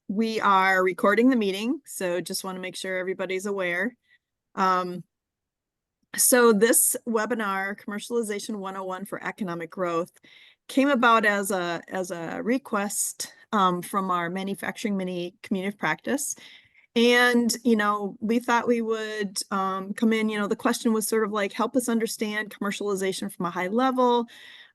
We are recording the meeting, so just want to make sure everybody's aware. So this webinar, Commercialization 101 for Economic Growth, came about as a request from our manufacturing mini community of practice. And, we thought we would come in, the question was sort of like, help us understand commercialization from a high level.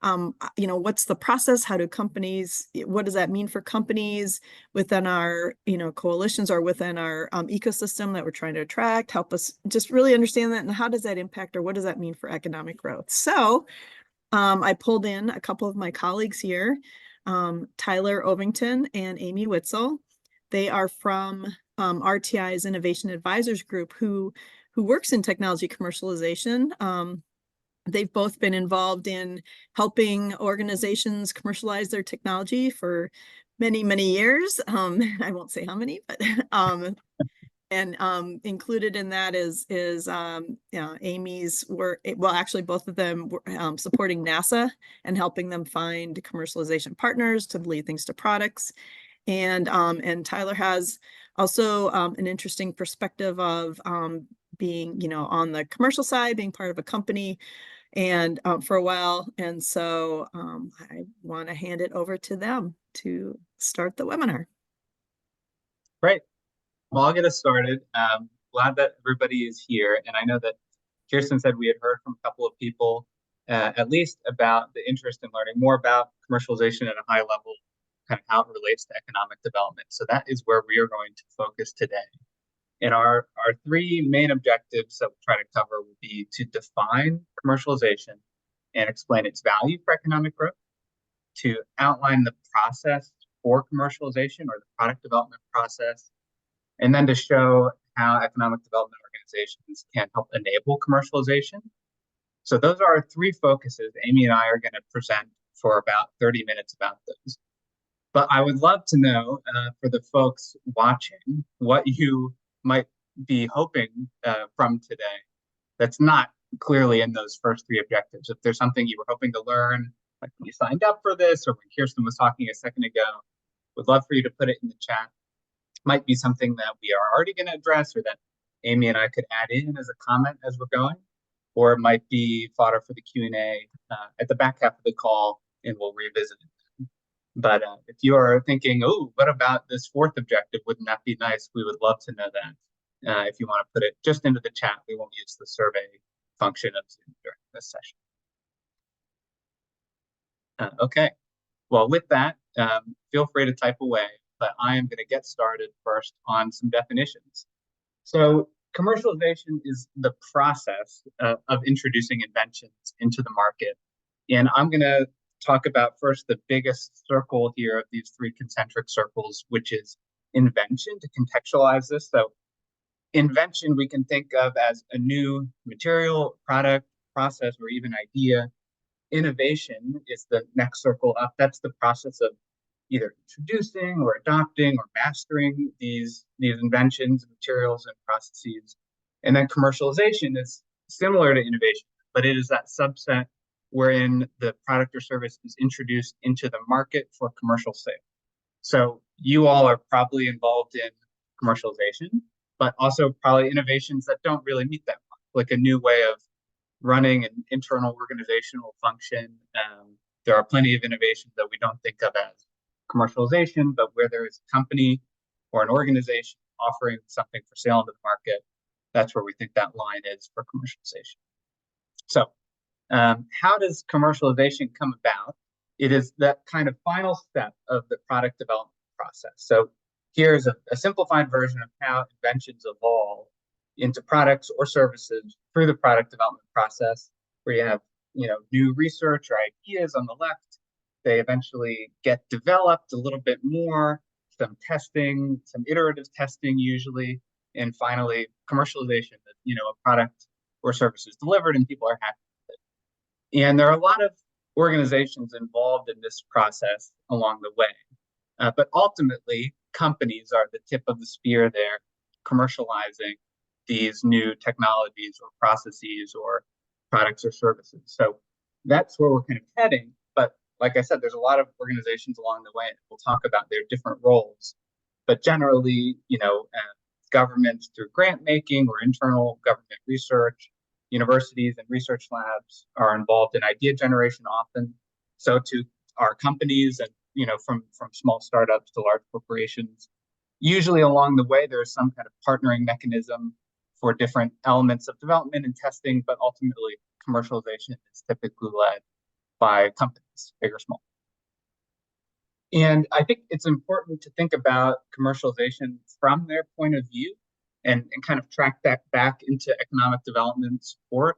What's the process? How do companies, what does that mean for companies within our, coalitions or within our ecosystem that we're trying to attract? Help us just really understand that. And how does that impact, or what does that mean for economic growth? So I pulled in a couple of my colleagues here, Tyler Ovington and Amy Witzel. They are from RTI's Innovation Advisors Group, who works in technology commercialization. They've both been involved in helping organizations commercialize their technology for many, many years. I won't say how many, but and included in that is Amy's work. Well, actually, both of them were supporting NASA and helping them find commercialization partners to lead things to products. And Tyler has also an interesting perspective of being, on the commercial side, being part of a company and for a while. And so I want to hand it over to them to start the webinar. Great. Well, I'll get us started. Glad that everybody is here. And I know that Kirsten said we had heard from a couple of people, at least about the interest in learning more about commercialization at a high level, kind of how it relates to economic development. So that is where we are going to focus today. And our three main objectives that we'll try to cover will be to define commercialization and explain its value for economic growth, to outline the process for commercialization or the product development process, and then to show how economic development organizations can help enable commercialization. So those are our three focuses. Amy and I are going to present for about 30 minutes about those. But I would love to know for the folks watching what you might be hoping from today that's not clearly in those first three objectives. If there's something you were hoping to learn, like when you signed up for this or when Kirsten was talking a second ago, would love for you to put it in the chat. Might be something that we are already going to address or that Amy and I could add in as a comment as we're going, or it might be fodder for the Q&A at the back half of the call, and we'll revisit it. But if you are thinking, oh, what about this fourth objective? Wouldn't that be nice? We would love to know that. If you want to put it just into the chat, we won't use the survey function of Zoom during this session. Okay, well, with that, feel free to type away, but I am going to get started first on some definitions. So commercialization is the process of introducing inventions into the market. And I'm going to talk about first the biggest circle here of these three concentric circles, which is invention, to contextualize this. So invention we can think of as a new material, product, process, or even idea. Innovation is the next circle up. That's the process of either introducing or adopting or mastering these inventions, materials, and processes. And then commercialization is similar to innovation, but it is that subset wherein the product or service is introduced into the market for commercial sale. So you all are probably involved in commercialization, but also probably innovations that don't really meet that mark, like a new way of running an internal organizational function. There are plenty of innovations that we don't think of as commercialization, but where there is a company or an organization offering something for sale into the market, that's where we think that line is for commercialization. So how does commercialization come about? It is that kind of final step of the product development process. So here's a simplified version of how inventions evolve into products or services through the product development process, where you have new research or ideas on the left. They eventually get developed a little bit more, some testing, some iterative testing usually, and finally commercialization, that a product or service is delivered and people are happy. And there are a lot of organizations involved in this process along the way. But ultimately, companies are the tip of the spear there, commercializing these new technologies or processes or products or services. So that's where we're kind of heading. But like I said, there's a lot of organizations along the way that will talk about their different roles. But generally, governments through grant making or internal government research, universities and research labs are involved in idea generation often. So to our companies and, from small startups to large corporations, usually along the way, there's some kind of partnering mechanism for different elements of development and testing, but ultimately commercialization is typically led by companies, big or small. And I think it's important to think about commercialization from their point of view and kind of track that back into economic development support.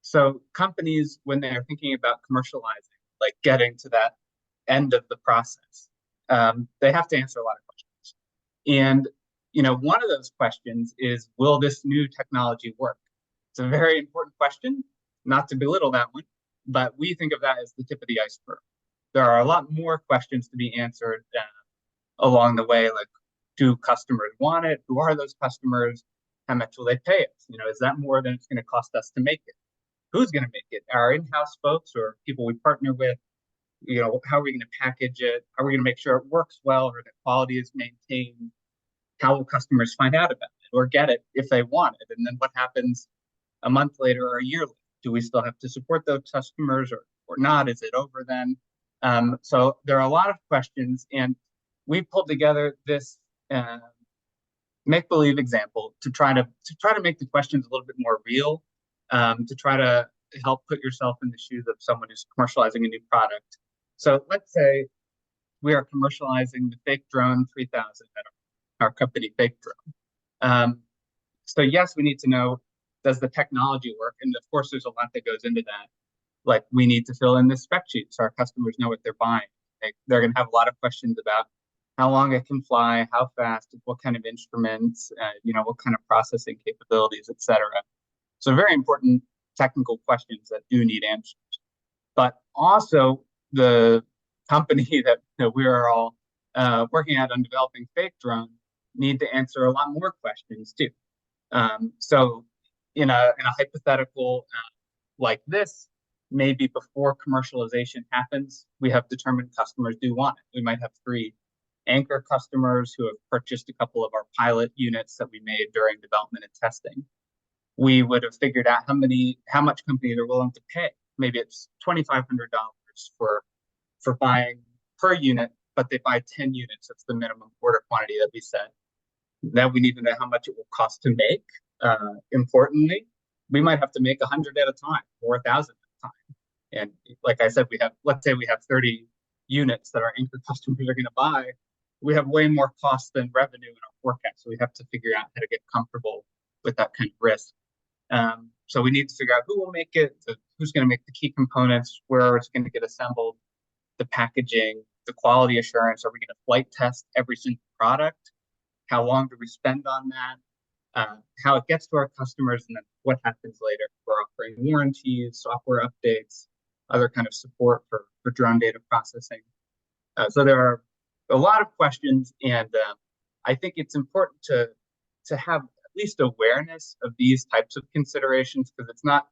So companies, when they're thinking about commercializing, like getting to that end of the process, they have to answer a lot of questions. And one of those questions is, will this new technology work? It's a very important question, not to belittle that one, but we think of that as the tip of the iceberg. There are a lot more questions to be answered along the way, like, do customers want it? Who are those customers? How much will they pay us? Is that more than it's going to cost us to make it? Who's going to make it? Our in-house folks or people we partner with? How are we going to package it? Are we going to make sure it works well or that quality is maintained? How will customers find out about it or get it if they want it? And then what happens a month later or a year later? Do we still have to support those customers or not? Is it over then? So there are a lot of questions, and we pulled together this make-believe example to try to make the questions a little bit more real, to try to help put yourself in the shoes of someone who's commercializing a new product. So let's say we are commercializing the fake drone 3000 at our company, Fake Drone. So yes, we need to know, does the technology work? And of course, there's a lot that goes into that. Like, we need to fill in the spec sheet so our customers know what they're buying. They're going to have a lot of questions about how long it can fly, how fast, what kind of instruments, what kind of processing capabilities, et cetera. So very important technical questions that do need answers. But also the company that we are all working at on developing Fake Drone need to answer a lot more questions too. So in a hypothetical like this, maybe before commercialization happens, we have determined customers do want it. We might have 3 anchor customers who have purchased a couple of our pilot units that we made during development and testing. We would have figured out how much companies are willing to pay. Maybe it's $2,500 for buying per unit, but they buy 10 units. That's the minimum order quantity that we set. Then we need to know how much it will cost to make. Importantly, we might have to make 100 at a time or 1,000 at a time. And like I said, let's say we have 30 units that our anchor customers are going to buy. We have way more cost than revenue in our forecast. So we have to figure out how to get comfortable with that kind of risk. So we need to figure out who will make it, who's going to make the key components, where it's going to get assembled, the packaging, the quality assurance. Are we going to flight test every single product? How long do we spend on that? How it gets to our customers, and then what happens later. We're offering warranties, software updates, other kind of support for drone data processing. So there are a lot of questions, and I think it's important to have at least awareness of these types of considerations, because it's not,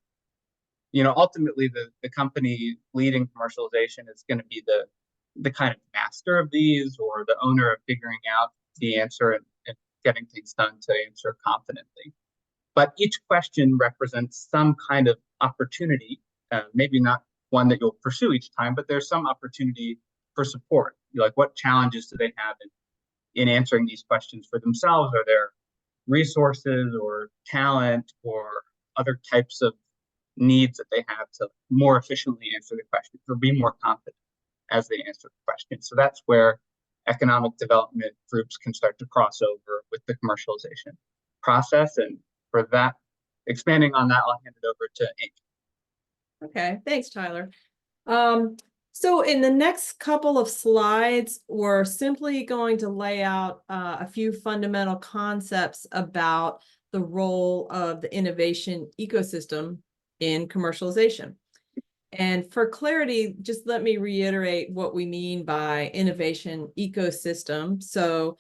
ultimately the company leading commercialization is going to be the kind of master of these, or the owner of figuring out the answer and getting things done to answer confidently. But each question represents some kind of opportunity, maybe not one that you'll pursue each time, but there's some opportunity for support. Like, what challenges do they have in answering these questions for themselves? Are there resources or talent or other types of needs that they have to more efficiently answer the questions or be more confident as they answer the question? So that's where economic development groups can start to cross over with the commercialization process. And for that, expanding on that, I'll hand it over to Amy. Okay, thanks, Tyler. So in the next couple of slides, we're simply going to lay out a few fundamental concepts about the role of the innovation ecosystem in commercialization. And for clarity, just let me reiterate what we mean by innovation ecosystem. So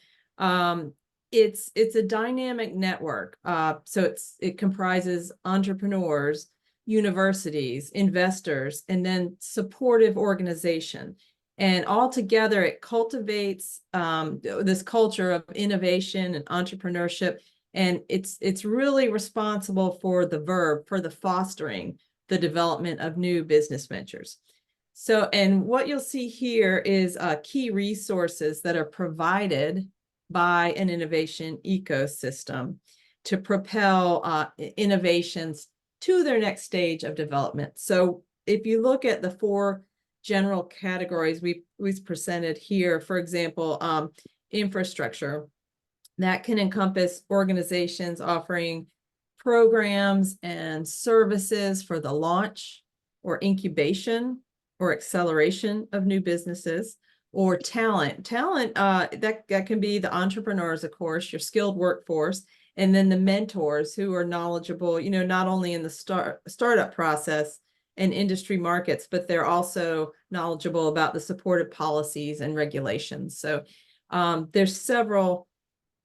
it's a dynamic network. So it comprises entrepreneurs universities, investors, and then supportive organization. And altogether, it cultivates this culture of innovation and entrepreneurship. And it's really responsible for the verb, for the fostering the development of new business ventures. So, and what you'll see here is key resources that are provided by an innovation ecosystem to propel innovations to their next stage of development. So if you look at the 4 general categories we've presented here, for example, infrastructure, that can encompass organizations offering programs and services for the launch or incubation or acceleration of new businesses, or talent. That can be the entrepreneurs, of course, your skilled workforce, and then the mentors who are knowledgeable, not only in the startup process and industry markets, but they're also knowledgeable about the supportive policies and regulations. So there's several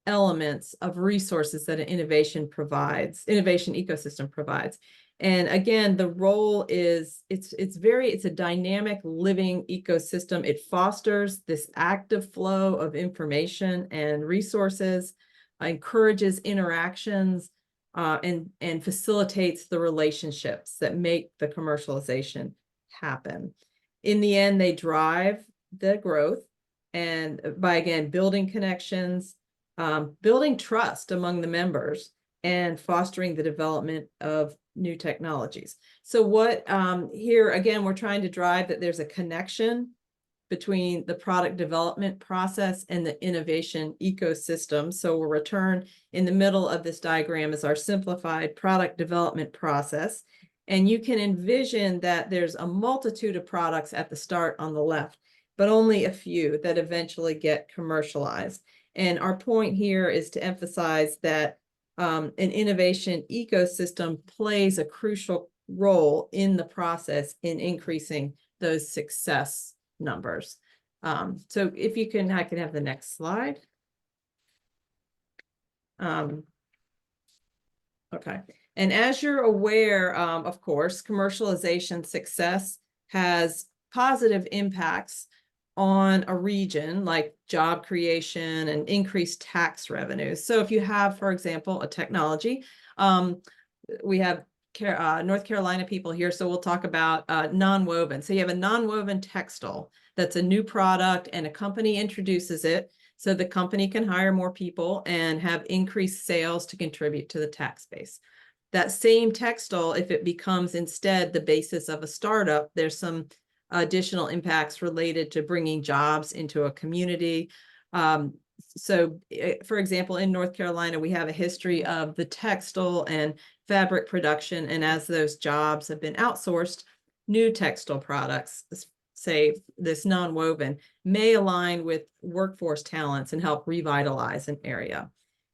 elements of resources that an innovation ecosystem provides. And again, the role is it's a dynamic living ecosystem. It fosters this active flow of information and resources, encourages interactions, and facilitates the relationships that make the commercialization happen. In the end, they drive the growth, and by, again, building connections, building trust among the members, and fostering the development of new technologies. So what here, again, we're trying to drive that there's a connection between the product development process and the innovation ecosystem. So we'll return in the middle of this diagram is our simplified product development process. And you can envision that there's a multitude of products at the start on the left, but only a few that eventually get commercialized. And our point here is to emphasize that an innovation ecosystem plays a crucial role in the process in increasing those success numbers. So if you can, I can have the next slide. Okay. And as you're aware, of course, commercialization success has positive impacts on a region, like job creation and increased tax revenues. So if you have, for example, a technology, we have North Carolina people here, so we'll talk about non-woven. So you have a non-woven textile that's a new product and a company introduces it, so the company can hire more people and have increased sales to contribute to the tax base. That same textile, if it becomes instead the basis of a startup, there's some additional impacts related to bringing jobs into a community. So, for example, in North Carolina, we have a history of the textile and fabric production, and as those jobs have been outsourced, new textile products, say this non-woven, may align with workforce talents and help revitalize an area.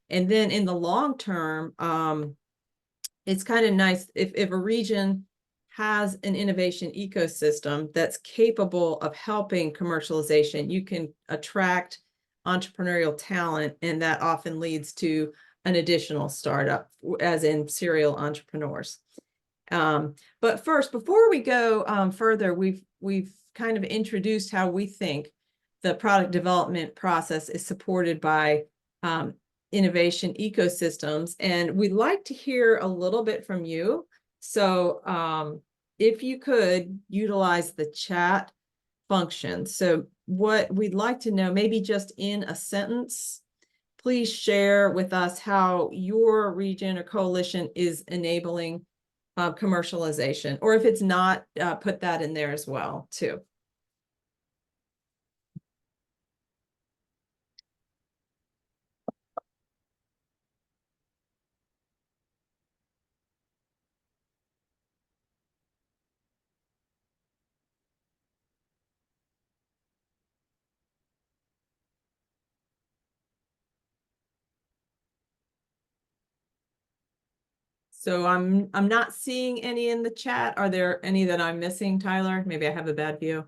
And then in the long term, it's kind of nice if a region has an innovation ecosystem that's capable of helping commercialization, you can attract entrepreneurial talent, and that often leads to an additional startup, as in serial entrepreneurs. But first, before we go further, we've kind of introduced how we think the product development process is supported by innovation ecosystems, and we'd like to hear a little bit from you. So if you could utilize the chat function. So what we'd like to know, maybe just in a sentence, please share with us how your region or coalition is enabling commercialization, or if it's not, put that in there as well too. So I'm not seeing any in the chat. Are there any that I'm missing, Tyler? Maybe I have a bad view.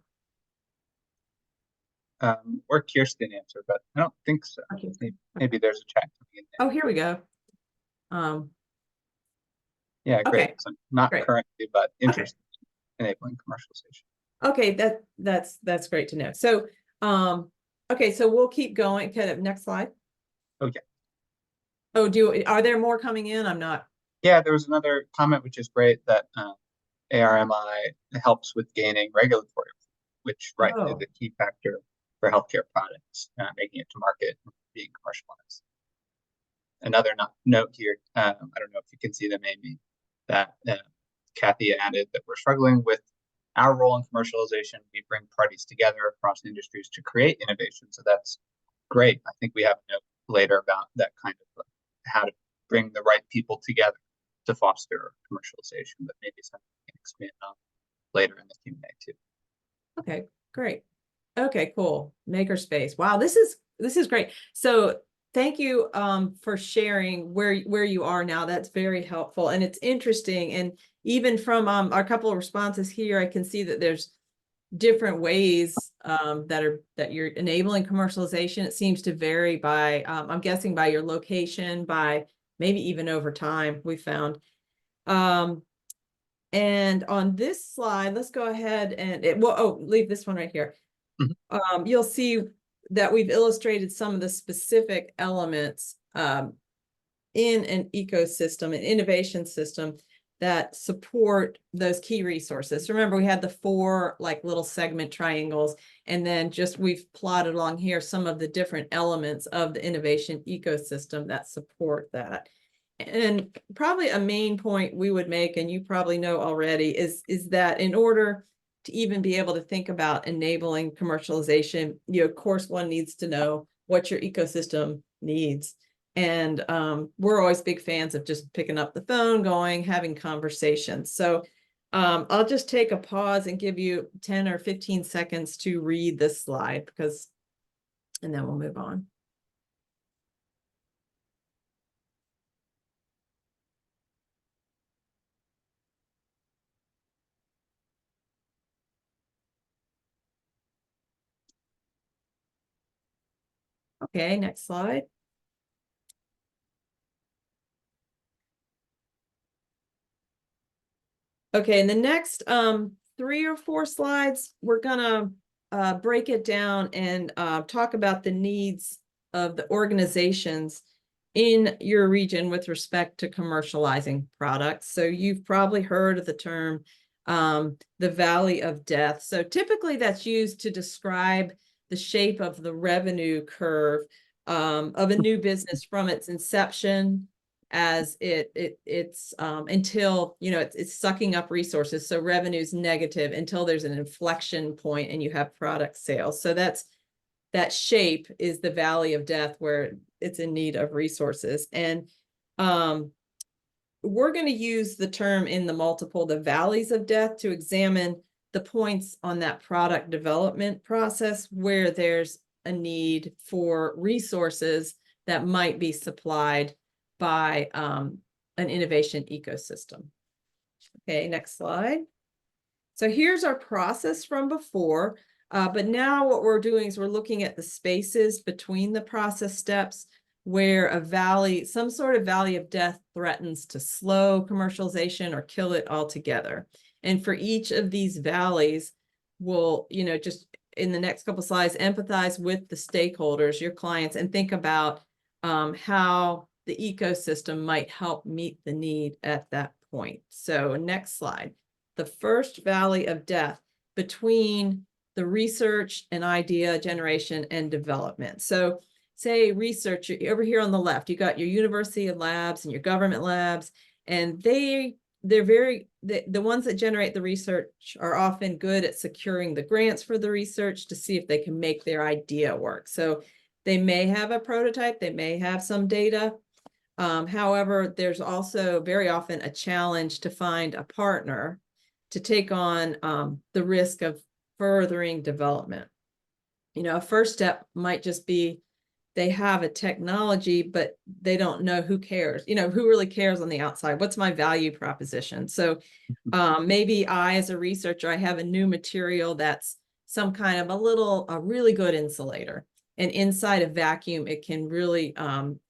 Or Kirsten answer, but I don't think so. Okay. Maybe there's a chat coming in there. Oh, here we go. Yeah, great. Okay, So not great. currently, but Okay. interested in enabling commercialization. Okay, that's great to know. So, okay, so we'll keep going. Okay, next slide. Okay. Oh, are there more coming in? I'm not. Yeah, there was another comment which is great, that ARMI helps with gaining regulatory, which is Oh, a key factor for healthcare products, making it to market and being commercialized. Another note here, I don't know if you can see them, Amy, that Kathy added, that we're struggling with our role in commercialization. We bring parties together across industries to create innovation. So that's great. I think we have a note later about that kind of how to bring the right people together to foster commercialization, but maybe something we can expand on later in the Q&A too. okay, great. Okay, cool. Makerspace. Wow, this is great. So thank you for sharing where you are now. That's very helpful, and it's interesting. And even from our couple of responses here, I can see that there's different ways that you're enabling commercialization. It seems to vary by I'm guessing by your location, by maybe even over time, we found. And on this slide, let's go ahead and leave this one right here. Mhm. You'll see that we've illustrated some of the specific elements in an ecosystem, an innovation system that support those key resources. Remember, we had the 4 like little segment triangles, and then just we've plotted along here some of the different elements of the innovation ecosystem that support that. And probably a main point we would make, and you probably know already, is that in order to even be able to think about enabling commercialization, of course, one needs to know what your ecosystem needs. And we're always big fans of just picking up the phone, having conversations. So I'll just take a pause and give you 10 or 15 seconds to read this slide, and then we'll move on. Okay, next slide. Okay, in the next 3 or 4 slides, we're gonna break it down and talk about the needs of the organizations in your region with respect to commercializing products. So you've probably heard of the term the Valley of Death. So typically that's used to describe the shape of the revenue curve of a new business from its inception as it's until it's sucking up resources, so revenue's negative until there's an inflection point and you have product sales. So that shape is the Valley of Death, where it's in need of resources. And we're going to use the term in the multiple, the valleys of death, to examine the points on that product development process where there's a need for resources that might be supplied by an innovation ecosystem. Okay, next slide. So here's our process from before, but now what we're doing is we're looking at the spaces between the process steps where some sort of valley of death threatens to slow commercialization or kill it altogether. And for each of these valleys, we'll, just in the next couple slides, empathize with the stakeholders, your clients, and think about how the ecosystem might help meet the need at that point. So next slide. The first valley of death between the research and idea generation and development. So say research, over here on the left, you got your university labs and your government labs, and the ones that generate the research are often good at securing the grants for the research to see if they can make their idea work. So they may have a prototype, they may have some data. However, there's also very often a challenge to find a partner to take on the risk of furthering development. A first step might just be they have a technology, but they don't know who cares, who really cares on the outside. What's my value proposition? So maybe as a researcher, I have a new material that's some kind of a really good insulator. And inside a vacuum, it can really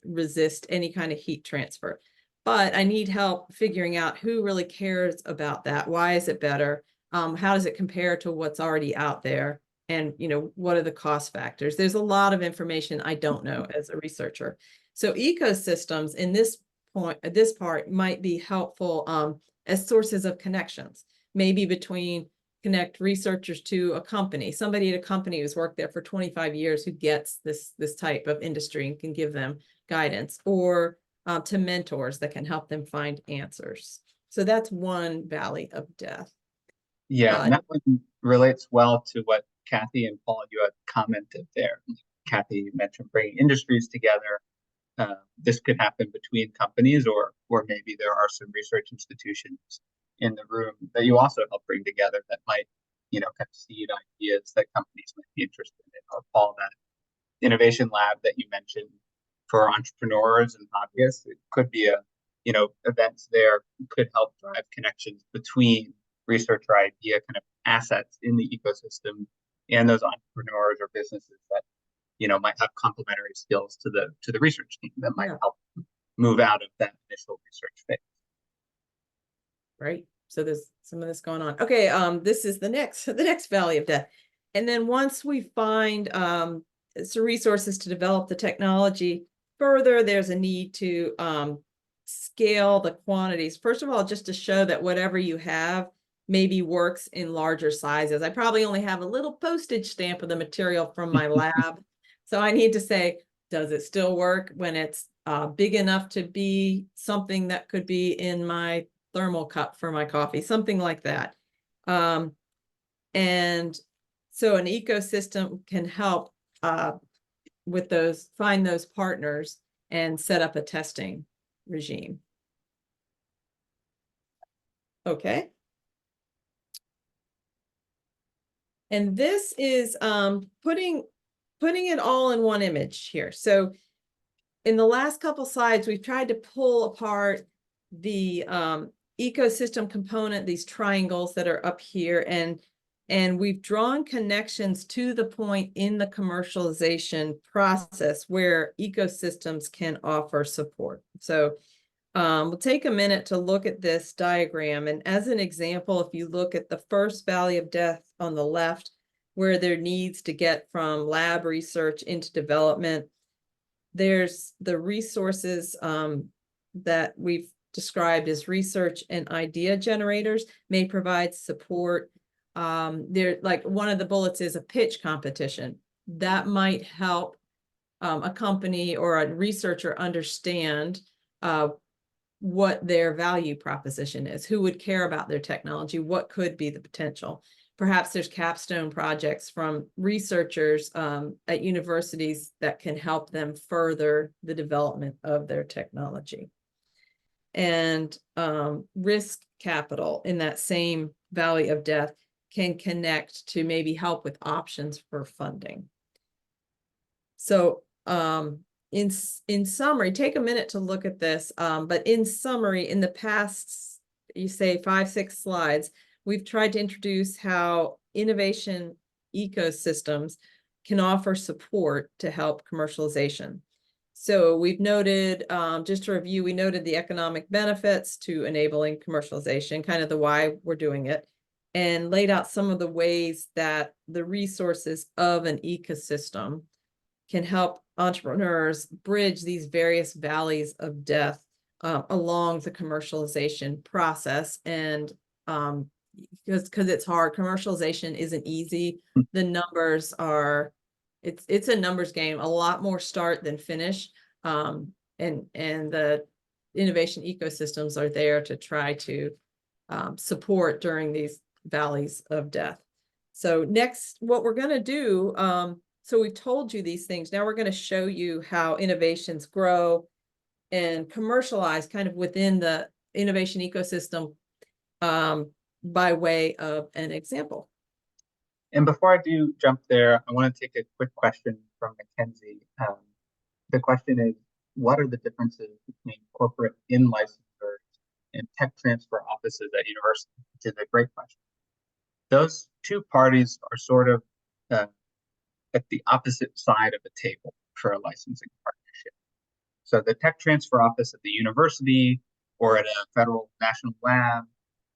resist any kind of heat transfer. but I need help figuring out who really cares about that. Why is it better? How does it compare to what's already out there? And, what are the cost factors? There's a lot of information I don't know as a researcher. So ecosystems in this part might be helpful as sources of connections, maybe connect researchers to a company, somebody at a company who's worked there for 25 years who gets this type of industry and can give them guidance, or to mentors that can help them find answers. So that's one valley of death. Yeah, and that one relates well to what Kathy and Paul, you had commented there. Kathy mentioned bringing industries together. This could happen between companies, or maybe there are some research institutions in the room that you also help bring together that might, kind of seed ideas that companies might be interested in. Or Paul, that innovation lab that you mentioned for entrepreneurs and hobbyists, it could be events there could help drive connections between researcher idea kind of assets in the ecosystem and those entrepreneurs or businesses that might have complementary skills to the research team that might help move out of that initial research phase. Right. So there's some of this going on. Okay. This is the next valley of death. And then once we find some resources to develop the technology further, there's a need to scale the quantities. First of all, just to show that whatever you have maybe works in larger sizes. I probably only have a little postage stamp of the material from my lab. So I need to say, does it still work when it's big enough to be something that could be in my thermal cup for my coffee, something like that. And so an ecosystem can help with find those partners and set up a testing regime. Okay. And this is putting it all in one image here. So in the last couple slides, we've tried to pull apart the ecosystem component, these triangles that are up here, and we've drawn connections to the point in the commercialization process where ecosystems can offer support. So we'll take a minute to look at this diagram. And as an example, if you look at the first valley of death on the left, where there needs to get from lab research into development, there's the resources that we've described as research and idea generators may provide support. There, like one of the bullets is a pitch competition. That might help a company or a researcher understand what their value proposition is, who would care about their technology, what could be the potential. Perhaps there's capstone projects from researchers at universities that can help them further the development of their technology. And risk capital in that same valley of death can connect to maybe help with options for funding. So in summary, take a minute to look at this, but in summary, in the past, you say 5-6 slides, we've tried to introduce how innovation ecosystems can offer support to help commercialization. So we've noted, just to review, we noted the economic benefits to enabling commercialization, kind of the why we're doing it, and laid out some of the ways that the resources of an ecosystem can help entrepreneurs bridge these various valleys of death along the commercialization process. And because it's hard, commercialization isn't easy. The numbers are, it's a numbers game, a lot more start than finish. And the innovation ecosystems are there to try to support during these valleys of death. So next, what we're going to do, so we've told you these things. Now we're going to show you how innovations grow and commercialize kind of within the innovation ecosystem by way of an example. And before I do jump there, I want to take a quick question from Mackenzie. The question is, what are the differences between corporate in-licensors and tech transfer offices at universities? Which is a great question. Those two parties are sort of at the opposite side of the table for a licensing partnership. So the tech transfer office at the university or at a federal national lab,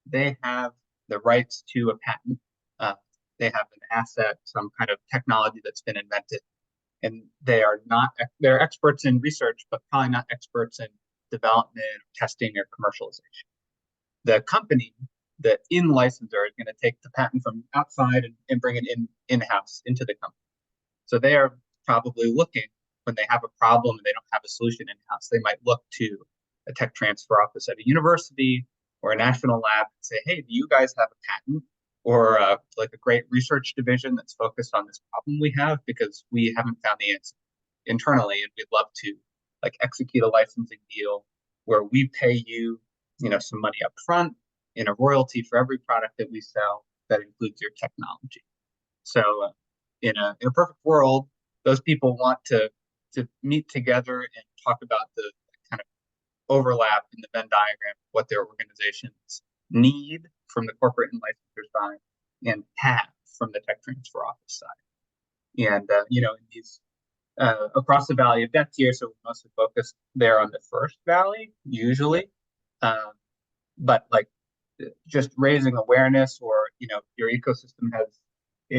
they have the rights to a patent. They have an asset, some kind of technology that's been invented, and they're experts in research, but probably not experts in development, testing, or commercialization. The company, the in-licensor, is going to take the patent from outside and bring it in-house into the company. So they are probably looking, when they have a problem and they don't have a solution in-house, they might look to a tech transfer office at a university or a national lab and say, hey, do you guys have a patent or like a great research division that's focused on this problem we have, because we haven't found the answer internally, and we'd love to like execute a licensing deal where we pay you, some money up front in a royalty for every product that we sell that includes your technology. So in a perfect world, those people want to meet together and talk about the kind of overlap in the Venn diagram of what their organizations need from the corporate and licensure side and have from the tech transfer office side. And, in these across the Valley of Death here, so we're mostly focused there on the first valley, usually. But like just raising awareness, or, your ecosystem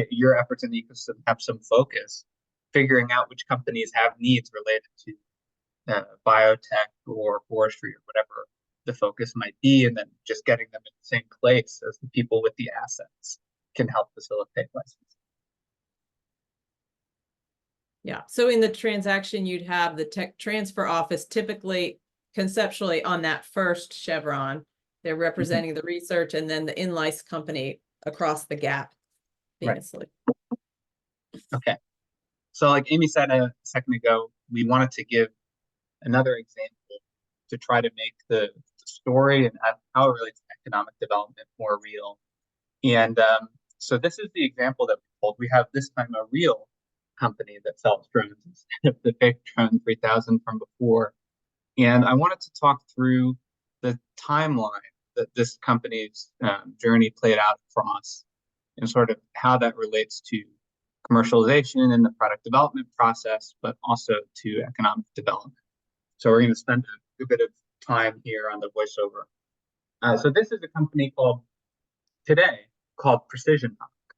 your efforts in the ecosystem have some focus, figuring out which companies have needs related to biotech or forestry or whatever the focus might be, and then just getting them in the same place as the people with the assets can help facilitate licensing. Yeah. So in the transaction, you'd have the tech transfer office typically conceptually on that first chevron. They're representing the research, and then the in-license company across the gap. Famously. Right. Okay. So like Amy said a second ago, we wanted to give another example to try to make the story and how it relates to economic development more real. And so this is the example that we told. We have this time a real company that sells drones instead of the fake drone 3000 from before. And I wanted to talk through the timeline that this company's journey played out across, and sort of how that relates to commercialization and the product development process, but also to economic development. So we're going to spend a bit of time here on the voiceover. So this is a company called Precision Hawk,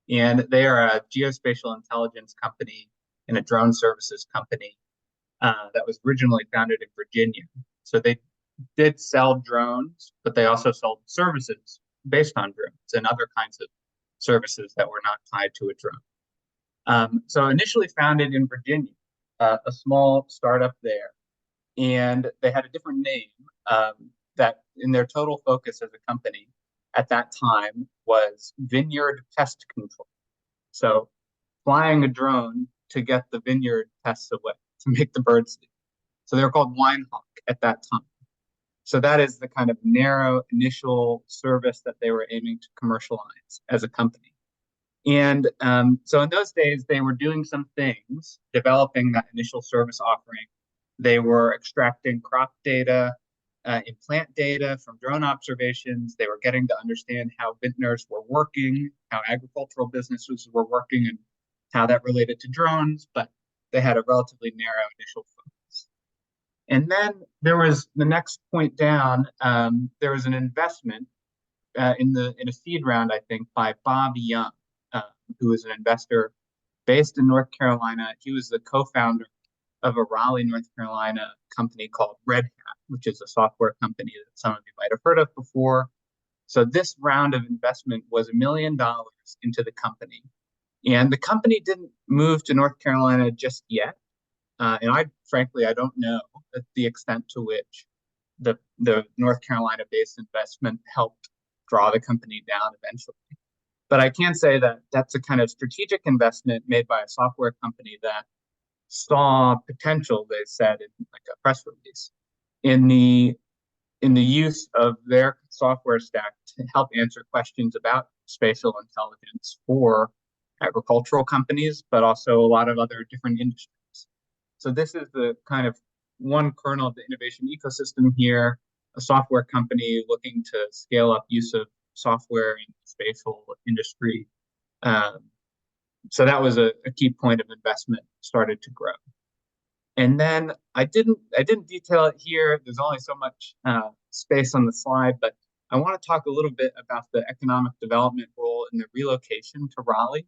and they are a geospatial intelligence company and a drone services company that was originally founded in Virginia. So they did sell drones, but they also sold services based on drones and other kinds of services that were not tied to a drone. So initially founded in Virginia, a small startup there, and they had a different name that in their total focus as a company at that time was vineyard pest control. So flying a drone to get the vineyard pests away, to make the birds leave. So they were called Winehawk at that time. So that is the kind of narrow initial service that they were aiming to commercialize as a company. And so in those days, they were doing some things, developing that initial service offering. They were extracting crop data and plant data from drone observations. They were getting to understand how vintners were working, how agricultural businesses were working, and how that related to drones, but they had a relatively narrow initial focus. And then there was the next point down, there was an investment in a seed round, I think, by Bob Young, who is an investor based in North Carolina. He was the co-founder of a Raleigh, North Carolina company called Red Hat, which is a software company that some of you might have heard of before. So this round of investment was $1 million into the company. And the company didn't move to North Carolina just yet. And frankly, I don't know the extent to which the North Carolina-based investment helped draw the company down eventually. But I can say that that's a kind of strategic investment made by a software company that saw potential, they said in like a press release, in the use of their software stack to help answer questions about spatial intelligence for agricultural companies, but also a lot of other different industries. So this is the kind of one kernel of the innovation ecosystem here, a software company looking to scale up use of software in the spatial industry. So that was a key point of investment, started to grow. And then I didn't detail it here. There's only so space on the slide, but I want to talk a little bit about the economic development role in the relocation to Raleigh.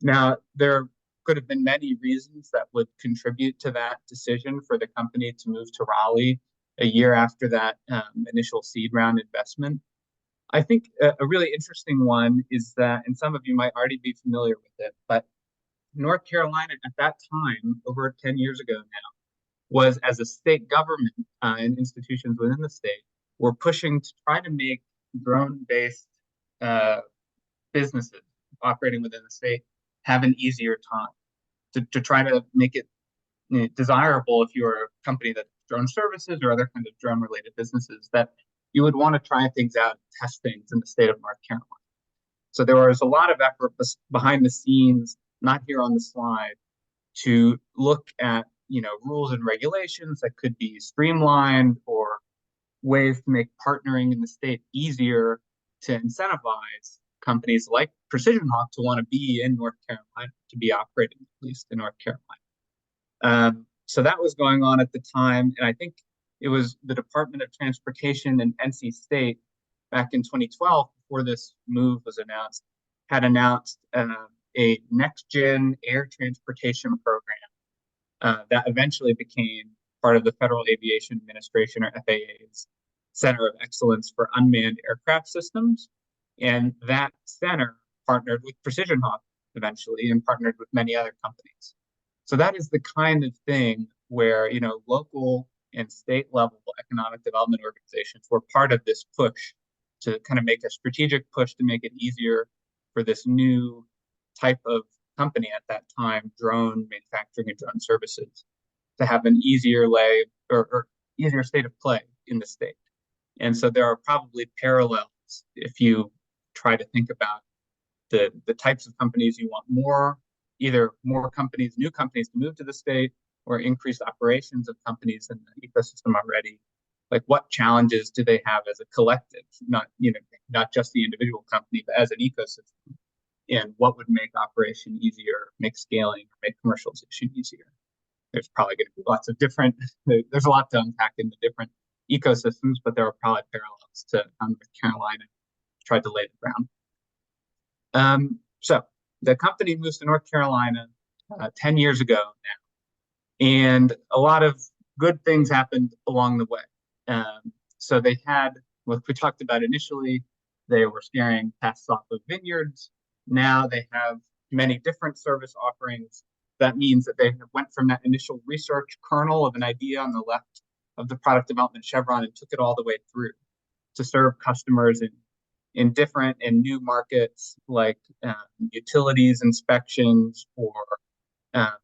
Now, there could have been many reasons that would contribute to that decision for the company to move to Raleigh a year after that initial seed round investment. I think a really interesting one is that, and some of you might already be familiar with it, but North Carolina at that time, over 10 years ago now, was as a state government and institutions within the state were pushing to try to make drone-based businesses operating within the state have an easier time to try to make it desirable if you're a company that drone services or other kinds of drone related businesses that you would want to try things out, test things in the state of North Carolina. So there was a lot of effort behind the scenes, not here on the slide, to look at rules and regulations that could be streamlined or ways to make partnering in the state easier to incentivize companies like Precision Hawk to want to be in North Carolina, to be operating at least in North Carolina. So that was going on at the time, and I think it was the Department of Transportation and NC State back in 2012, before this move was announced, had announced a next-gen air transportation program that eventually became part of the Federal Aviation Administration, or FAA's Center of Excellence for Unmanned Aircraft Systems. And that center partnered with Precision Hawk eventually and partnered with many other companies. So that is the kind of thing where, local and state level economic development organizations were part of this push to kind of make a strategic push to make it easier for this new type of company at that time, drone manufacturing and drone services, to have an easier or easier state of play in the state. And so there are probably parallels if you try to think about the types of companies you want either more companies, new companies to move to the state, or increased operations of companies in the ecosystem already. Like, what challenges do they have as a collective, not just the individual company, but as an ecosystem? And what would make operation easier, make scaling, make commercialization easier? There's probably going to be lots of different, there's a lot to unpack in the different ecosystems, but there are probably parallels to how North Carolina tried to lay the ground. So the company moves to North Carolina 10 years ago now, and a lot of good things happened along the way. So they had what we talked about initially. They were scaring pests off of vineyards. Now they have many different service offerings. That means that they went from that initial research kernel of an idea on the left of the product development chevron and took it all the way through to serve customers in different and new markets like utilities inspections or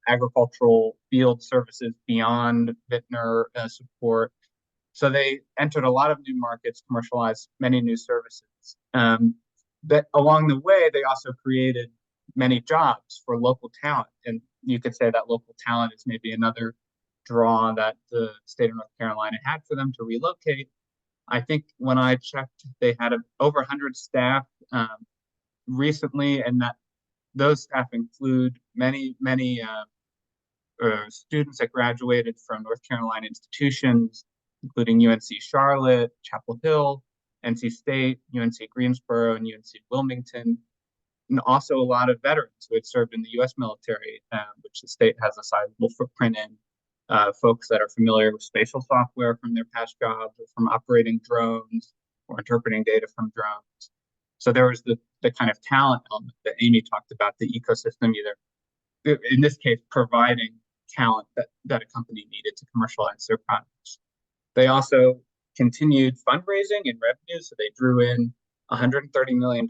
agricultural field services beyond vintner support. So they entered a lot of new markets, commercialized many new services. But along the way, they also created many jobs for local talent. And you could say that local talent is maybe another draw that the state of North Carolina had for them to relocate. I think when I checked, they had over 100 staff recently, and that those staff include many students that graduated from North Carolina institutions, including UNC Charlotte, Chapel Hill, NC State, UNC Greensboro, and UNC Wilmington, and also a lot of veterans who had served in the U.S. military, which the state has a sizable footprint in. Folks that are familiar with spatial software from their past jobs, or from operating drones, or interpreting data from drones. So there was the kind of talent element that Amy talked about, the ecosystem, either in this case providing talent that a company needed to commercialize their products. They also continued fundraising and revenue, so they drew in $139 million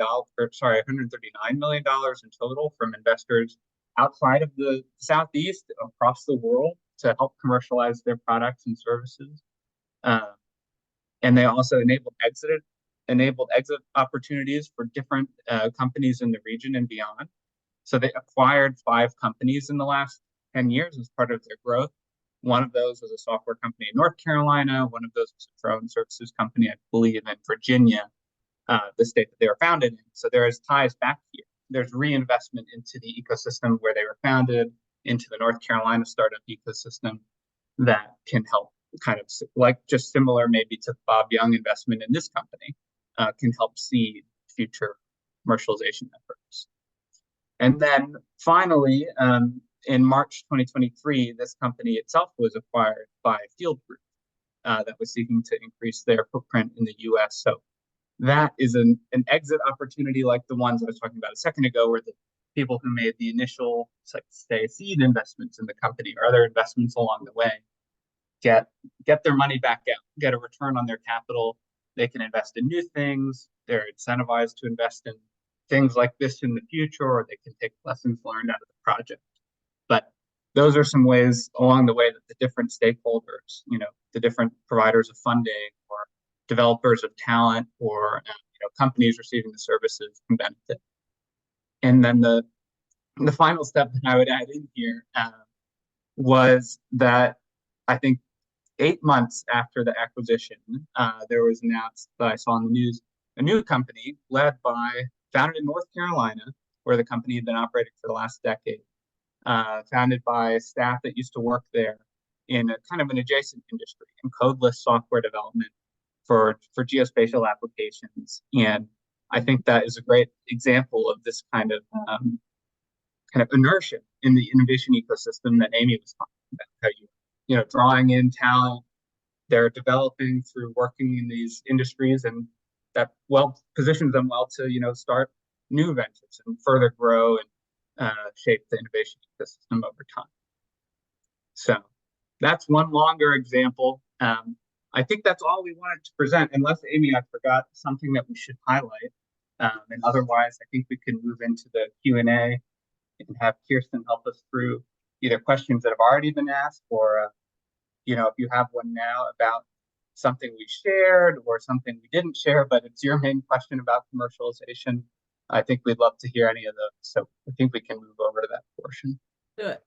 in total from investors outside of the Southeast, across the world, to help commercialize their products and services. And they also enabled exit opportunities for different companies in the region and beyond. So they acquired 5 companies in the last 10 years as part of their growth. One of those was a software company in North Carolina. One of those was a drone services company, I believe, in Virginia, the state that they were founded in. So there is ties back here. There's reinvestment into the ecosystem where they were founded, into the North Carolina startup ecosystem that can help kind of like just similar maybe to Bob Young investment in this company, can help seed future commercialization efforts. And then finally, in March 2023, this company itself was acquired by Field Group that was seeking to increase their footprint in the US. So that is an exit opportunity like the ones I was talking about a second ago, where the people who made the initial, say, seed investments in the company or other investments along the way get their money back out, get a return on their capital. They can invest in new things. They're incentivized to invest in things like this in the future, or they can take lessons learned out of the project. But those are some ways along the way that the different stakeholders, the different providers of funding or developers of talent or companies receiving the services can benefit. And then the final step that I would add in here was that I think 8 months after the acquisition, there was announced that I saw in the news a new company founded in North Carolina, where the company had been operating for the last decade, founded by staff that used to work there in a kind of an adjacent industry in codeless software development for geospatial applications. And I think that is a great example of this kind of inertia in the innovation ecosystem that Amy was talking about. How you drawing in talent, they're developing through working in these industries, and that positions them well to start new ventures and further grow and shape the innovation ecosystem over time. So that's one longer example. I think that's all we wanted to present, unless, Amy, I forgot something that we should highlight. And otherwise, I think we can move into the Q&A and have Kirsten help us through either questions that have already been asked, or if you have one now about something we shared or something we didn't share, but it's your main question about commercialization, I think we'd love to hear any of those. So I think we can move over to that portion. Do it.